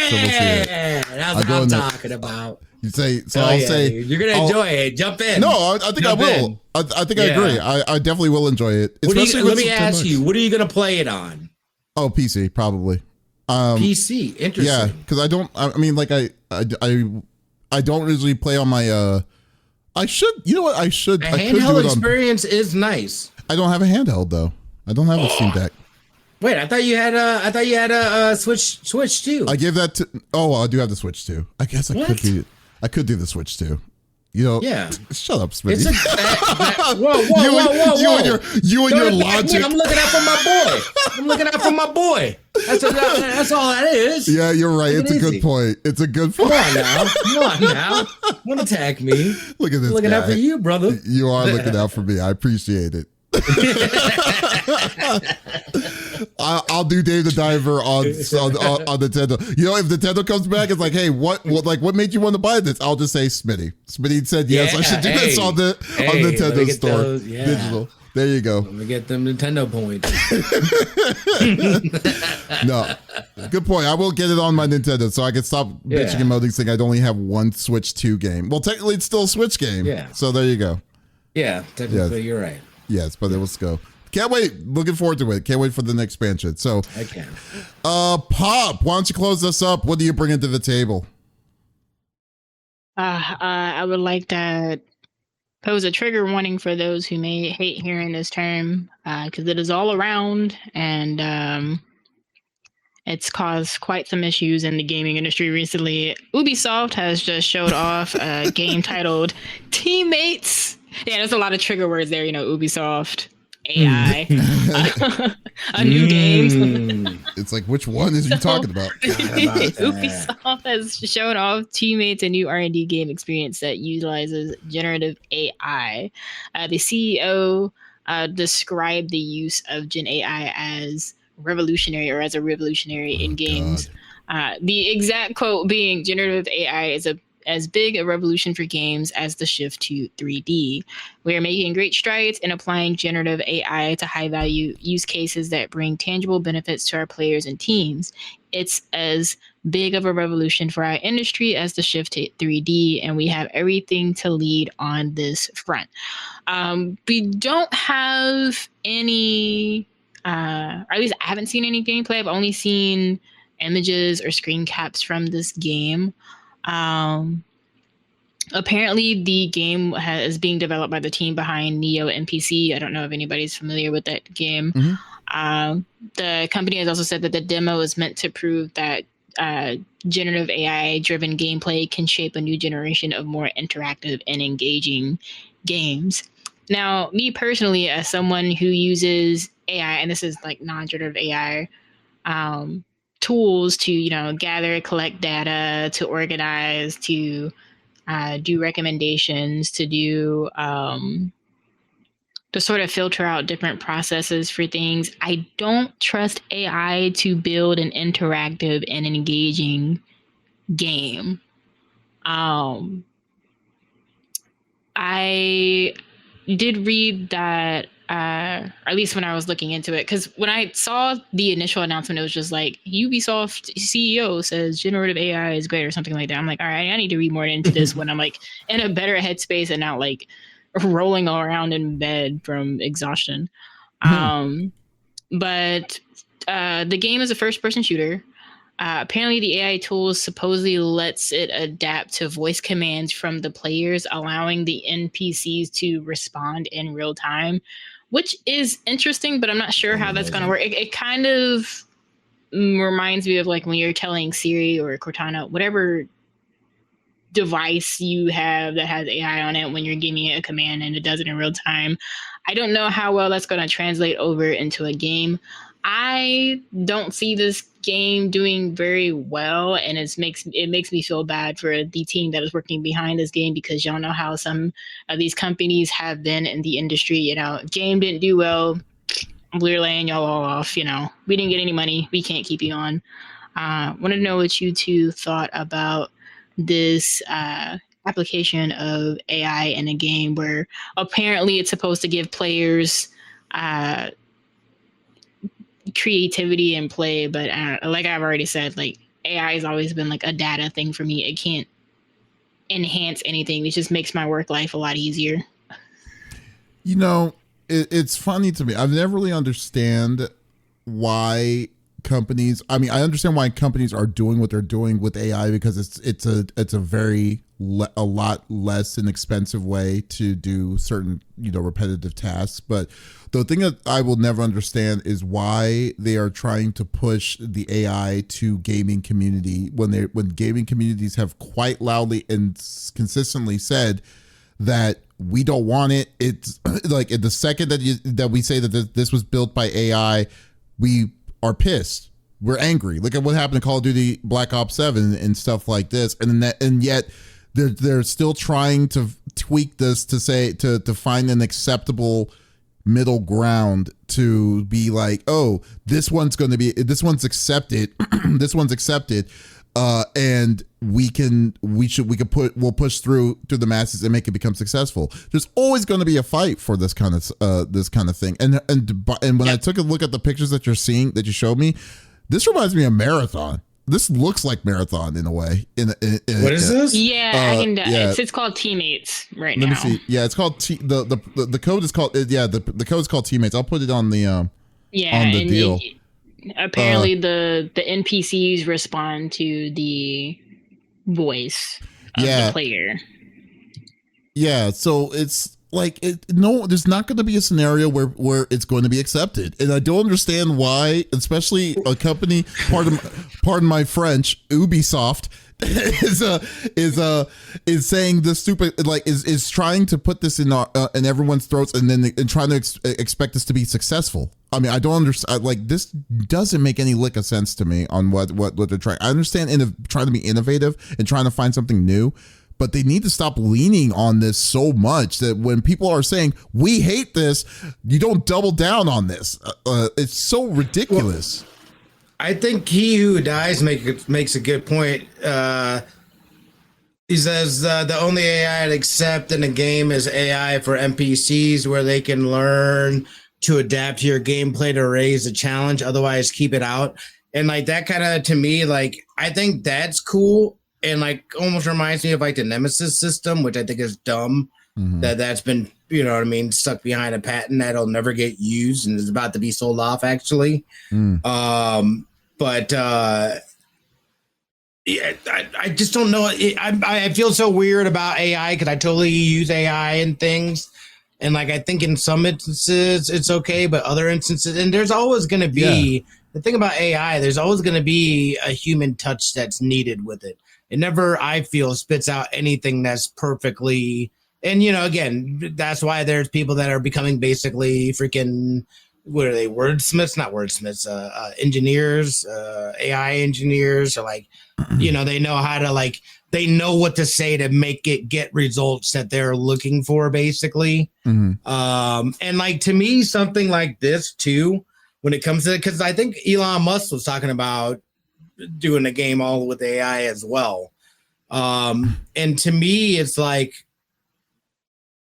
So we'll see it. That's what I'm talking about. You say so. I'll say you're gonna enjoy it. Jump in. No, I think I will. I think I agree. I definitely will enjoy it. Let me ask you. What are you gonna play it on? Oh, PC probably. PC. Interesting. Yeah, because I don't. I mean, like I don't usually play on my. I should. You know what? I should. A handheld experience is nice. I don't have a handheld though. I don't have a Steam Deck. Wait, I thought you had a Switch too. I gave that to. Oh, I do have the Switch too. I guess I could do the Switch too. You know, yeah. Shut up, Smitty. Whoa! You and your logic. I'm looking out for my boy. That's all that is. Yeah, you're right. It's a good point. Come on now. Don't attack me. Look at this. Looking out for you, brother. You are looking out for me. I appreciate it. I'll do Dave the Diver on Nintendo. You know, if Nintendo comes back, it's like, hey, what made you want to buy this? I'll just say Smitty. Smitty said yes, I should do this on Nintendo store. Digital. There you go. Let me get them Nintendo points. No, good point. I will get it on my Nintendo so I can stop bitching and moaning saying I'd only have one Switch 2 game. Well, technically, it's still a Switch game. Yeah. So there you go. Yeah, technically, you're right. Yes, but let's go. Can't wait. Looking forward to it. Can't wait for the next expansion. So, I can. Pop, why don't you close us up? What do you bring to the table? I would like to pose a trigger warning for those who may hate hearing this term, because it is all around, and it's caused quite some issues in the gaming industry recently. Ubisoft has just showed off a game titled Teammates. Yeah, there's a lot of trigger words there, Ubisoft, AI, a new game. It's like, which one is you talking about? Ubisoft has shown off Teammates, a new R&D game experience that utilizes generative AI. The CEO described the use of Gen AI as revolutionary in games. The exact quote being, generative AI is as big a revolution for games as the shift to 3D. We are making great strides in applying generative AI to high-value use cases that bring tangible benefits to our players and teams. It's as big of a revolution for our industry as the shift to 3D, and we have everything to lead on this front. We don't have any, or at least I haven't seen any gameplay. I've only seen images or screen caps from this game. Apparently the game is being developed by the team behind Neo NPC. I don't know if anybody's familiar with that game. The company has also said that the demo is meant to prove that generative AI driven gameplay can shape a new generation of more interactive and engaging games. Now, me personally, as someone who uses AI, and this is like non-generative AI, tools to gather, collect data, to organize, to do recommendations, to do to sort of filter out different processes for things. I don't trust AI to build an interactive and engaging game. I did read that, or at least when I was looking into it, because when I saw the initial announcement, it was just like, Ubisoft CEO says generative AI is great or something like that. I'm like, all right, I need to read more into this when I'm like in a better headspace and not like rolling all around in bed from exhaustion. But the game is a first-person shooter. Apparently, the AI tool supposedly lets it adapt to voice commands from the players, allowing the NPCs to respond in real time, which is interesting, but I'm not sure how that's going to work. It kind of reminds me of like when you're telling Siri or Cortana, whatever device you have that has AI on it, when you're giving it a command and it does it in real time. I don't know how well that's going to translate over into a game. I don't see this game doing very well, and it makes me feel bad for the team that is working behind this game, because y'all know how some of these companies have been in the industry. If game didn't do well, we're laying y'all all off. We didn't get any money, we can't keep you on. Wanted to know what you two thought about this application of AI in a game where apparently it's supposed to give players creativity and play, but like I've already said, like AI has always been like a data thing for me. It can't enhance anything. It just makes my work life a lot easier. It's funny to me. I've never really understand why companies. I mean, I understand why companies are doing what they're doing with AI, because it's a lot less inexpensive way to do certain repetitive tasks. But the thing that I will never understand is why they are trying to push the AI to gaming community when gaming communities have quite loudly and consistently said that we don't want it. It's like the second that we say that this was built by AI, we are pissed. We're angry. Look at what happened to Call of Duty Black Ops 7 and stuff like this. And yet they're still trying to tweak this to say to find an acceptable middle ground, to be like, oh, this one's accepted. This one's accepted. And we'll push through the masses and make it become successful. There's always going to be a fight for this kind of thing. And when I took a look at the pictures that you showed me, this reminds me of Marathon. this looks like Marathon in a way. What is this? Yeah, I can. It's called Teammates right now. Let me see. Yeah, it's called the code is called the code is called Teammates. I'll put it on the on the deal. Apparently, the NPCs respond to the voice of the player. Yeah, so it's like there's not going to be a scenario where it's going to be accepted, and I don't understand why, especially a company. Pardon my French, Ubisoft is saying this stupid, like is trying to put this in everyone's throats, and then trying to expect this to be successful. I mean, I don't understand. Like, this doesn't make any lick of sense to me on what they're trying. I understand trying to be innovative and trying to find something new, but they need to stop leaning on this so much that when people are saying we hate this, you don't double down on this. It's so ridiculous. Well, I think He Who Dies makes a good point. He says the only AI I'd accept in a game is AI for NPCs, where they can learn to adapt to your gameplay to raise the challenge. Otherwise, keep it out. And like that kind of, to me, like, I think that's cool. And like almost reminds me of like the Nemesis system, which I think is dumb. Mm-hmm. That's been, you know what I mean, stuck behind a patent that'll never get used and is about to be sold off, actually. But yeah, I just don't know. I feel so weird about AI because I totally use AI and things. And like, I think in some instances it's okay, but other instances, and there's always going to be, the thing about AI, there's always going to be a human touch that's needed with it. It never, I feel, spits out anything that's perfectly, and you know, again, that's why there's people that are becoming basically freaking, what are they, wordsmiths? Not wordsmiths, engineers, AI engineers, or like, you know, they know how to like, they know what to say to make it get results that they're looking for, basically. Mm-hmm. And like, to me, something like this too, when it comes to, because I think Elon Musk was talking about doing a game all with AI as well. And to me, it's like,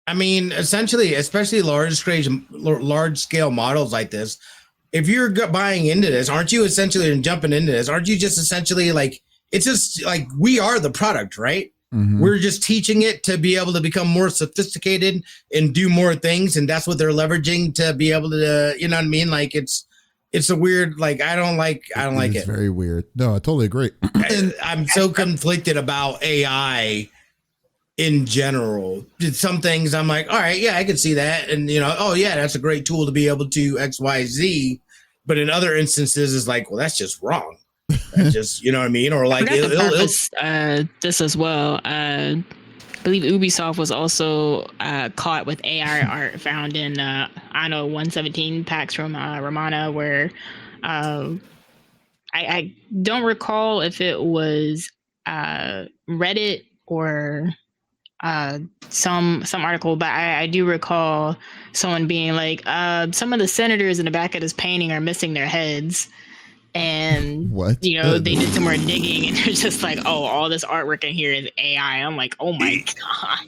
I mean, essentially, especially large scale models like this, if you're buying into this, aren't you essentially jumping into this? Aren't you just essentially like, it's just like, we are the product, right? Mm-hmm. We're just teaching it to be able to become more sophisticated and do more things. And that's what they're leveraging to be able to, you know what I mean? Like, it's a weird, like, I don't like it. It's very weird. No, I totally agree. I'm so conflicted about AI in general. Some things I'm like, all right, yeah, I can see that. And, you know, oh yeah, that's a great tool to be able to X, Y, Z. But in other instances, it's like, well, that's just wrong. That's just, you know what I mean? Or like, this as well. I believe Ubisoft was also caught with AI art found in, 117 packs from Romana, where I don't recall if it was Reddit or some article, but I do recall someone being like, some of the senators in the back of this painting are missing their heads. And, what? You know, they did some more digging and it's just like, oh, all this artwork in here is AI. I'm like, oh my God.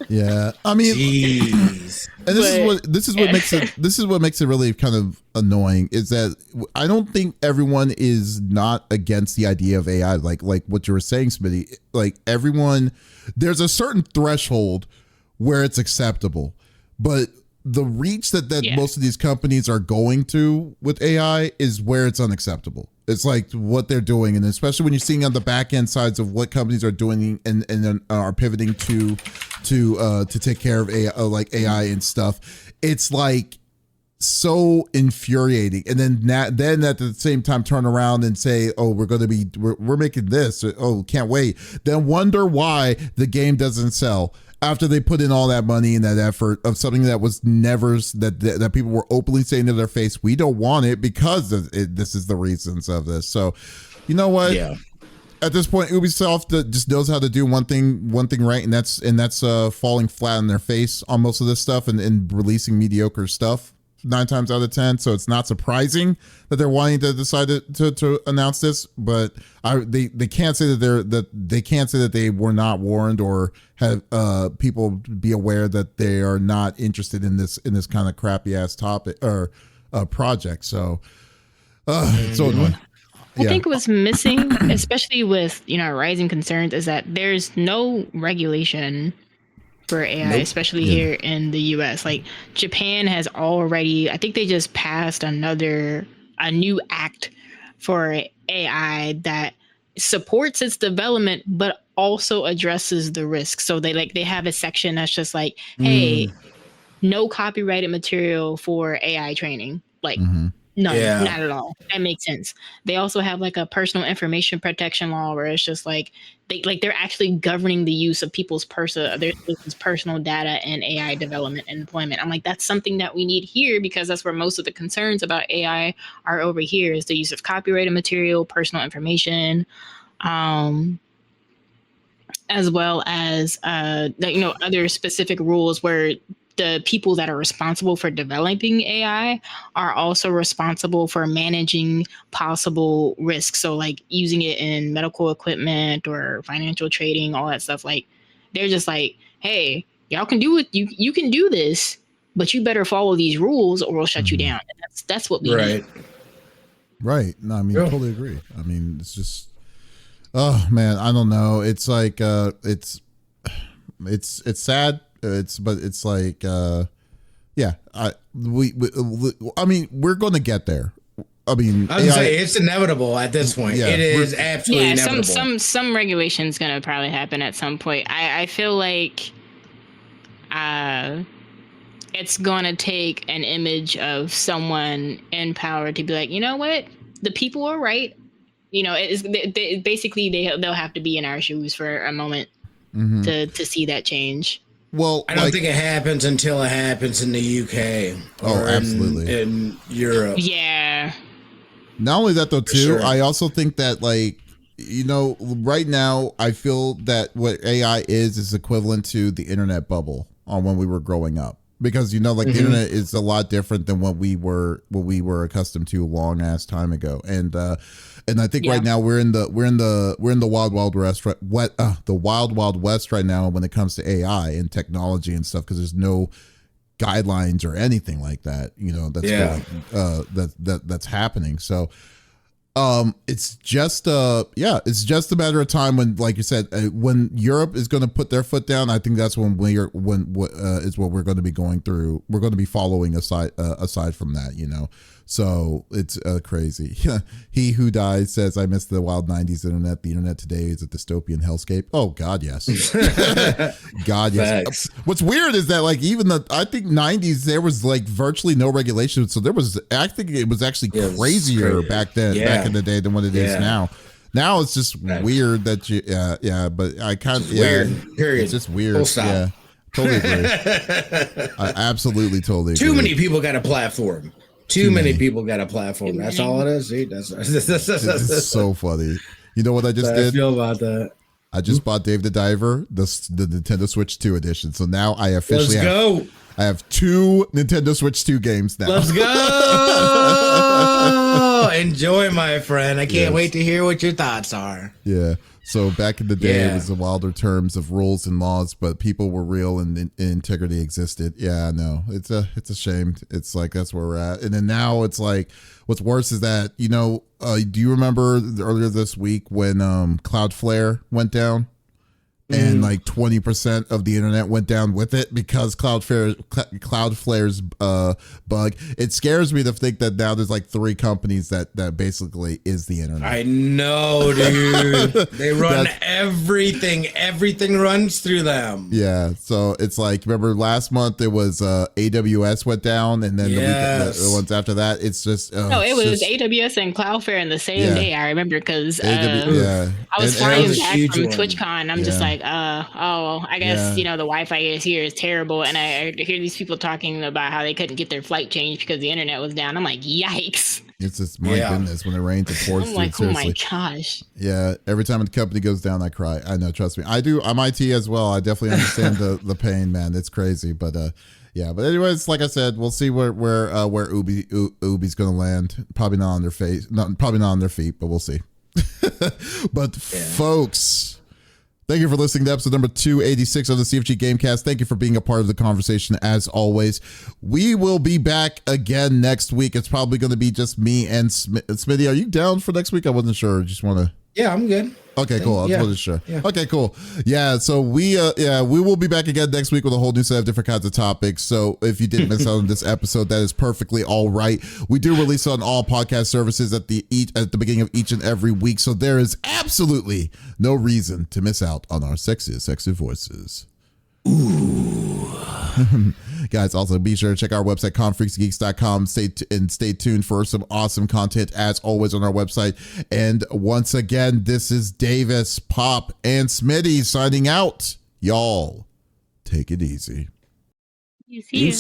Yeah. I mean, jeez. And this is what makes it really kind of annoying, is that I don't think everyone is not against the idea of AI. Like what you were saying, Smitty, like everyone, there's a certain threshold where it's acceptable, but the reach that most of these companies are going to with AI is where it's unacceptable. It's like what they're doing, and especially when you're seeing on the back end sides of what companies are doing and then are pivoting to take care of AI, like AI and stuff. It's like so infuriating. And then at the same time turn around and say, oh, we're making this. Oh, can't wait. Then wonder why the game doesn't sell after they put in all that money and that effort of something that was never, that people were openly saying to their face, we don't want it because this is the reasons of this. So, you know what? Yeah. At this point, Ubisoft just knows how to do one thing right, and that's falling flat on their face on most of this stuff and releasing mediocre stuff 9 times out of 10. So it's not surprising that they're wanting to decide to announce this, but they can't say that they were not warned or have people be aware that they are not interested in this kind of crappy ass topic or project. So it's so annoying. I think what's missing, especially with rising concerns, is that there's no regulation for AI, especially here in the US. Like Japan has already, I think they just passed a new act for AI that supports its development, but also addresses the risks. So they have a section that's just like, hey, no copyrighted material for AI training. Like none, not at all. That makes sense. They also have like a personal information protection law where it's just like they're actually governing the use of people's personal data in AI development and employment. I'm like, that's something that we need here because that's where most of the concerns about AI are over here is the use of copyrighted material, personal information, as well as other specific rules where the people that are responsible for developing AI are also responsible for managing possible risks. So like using it in medical equipment or financial trading, all that stuff. Like they're just like, hey, y'all can do it. You can do this, but you better follow these rules or we'll shut you down. And that's what we need. Right. No, I mean, totally agree. I mean, it's just, oh man, I don't know. It's like, it's sad. It's like, yeah, I mean, we're going to get there. I mean, I would say it's inevitable at this point. Yeah, it is absolutely inevitable. Some regulation is going to probably happen at some point. I feel like, it's going to take an image of someone in power to be like, you know what, the people are right. Basically they'll have to be in our shoes for a moment to see that change. Well, I don't think it happens until it happens in the UK. Oh, absolutely. In Europe. Yeah. Not only that, though, too, I also think that, like, right now, I feel that what AI is equivalent to the internet bubble on when we were growing up. Because, the internet is a lot different than what we were accustomed to a long ass time ago. And I think right now we're in the wild wild west, the wild west right now when it comes to AI and technology and stuff, because there's no guidelines or anything like that, that's happening. So it's just a matter of time when, like you said, when Europe is going to put their foot down. I think that's when is what we're going to be going through. We're going to be following aside from that, So it's crazy. He who dies says, I miss the wild 90s internet. The internet today is a dystopian hellscape. Oh, God, yes. God, yes. Facts. What's weird is that, like, I think 90s, there was, like, virtually no regulation. So I think it was actually crazier back then, back in the day than what it is now. Now it's just weird that but I can't, weird. Period. It's just weird. Full stop. Yeah, totally agree. I absolutely totally agree. Too many people got a platform. Too many people got a platform. That's all it is. See, it's so funny. You know what I just did? I feel about that. I just bought Dave the Diver, the Nintendo Switch 2 edition. So now I officially I have 2 Nintendo Switch 2 games now. Let's go! Enjoy, my friend. I can't wait to hear what your thoughts are. Yeah. So back in the day, it was the wilder terms of rules and laws, but people were real and integrity existed. Yeah, no, it's a shame. It's like that's where we're at. And then now it's like, what's worse is that do you remember earlier this week when Cloudflare went down? And like 20% of the internet went down with it because Cloudflare's bug. It scares me to think that now there's like 3 companies that basically is the internet. I know, dude. They run everything. Everything runs through them. Yeah. So it's like, remember last month it was AWS went down, and then the ones after that, it's just it was AWS and Cloudflare in the same day. I remember because I was flying back from TwitchCon. I'm just like, I guess the Wi-Fi here is terrible, and I hear these people talking about how they couldn't get their flight changed because the internet was down. I'm like, yikes! It's just my goodness when it rains, it pours. I'm like, seriously. Oh my gosh! Yeah, every time a company goes down, I cry. I know, trust me, I do. I'm IT as well. I definitely understand the pain, man. It's crazy, but yeah. But anyways, like I said, we'll see where Ubi's going to land. Probably not on their face, probably not on their feet, but we'll see. But folks, Thank you for listening to episode number 286 of the CFG Gamecast. Thank you for being a part of the conversation as always. We will be back again next week. It's probably going to be just me and Smitty. Are you down for next week? I wasn't sure. Just want to... Yeah, I'm good. Okay, cool. I wasn't sure. Yeah. Okay, cool. Yeah, so we will be back again next week with a whole new set of different kinds of topics. So if you didn't miss out on this episode, that is perfectly all right. We do release on all podcast services at the beginning of each and every week. So there is absolutely no reason to miss out on our sexy voices. Ooh. Guys, also be sure to check our website, confreaksgeeks.com. Stay tuned for some awesome content as always on our website. And once again, this is Davis, Pop, and Smitty signing out. Y'all, take it easy. You see.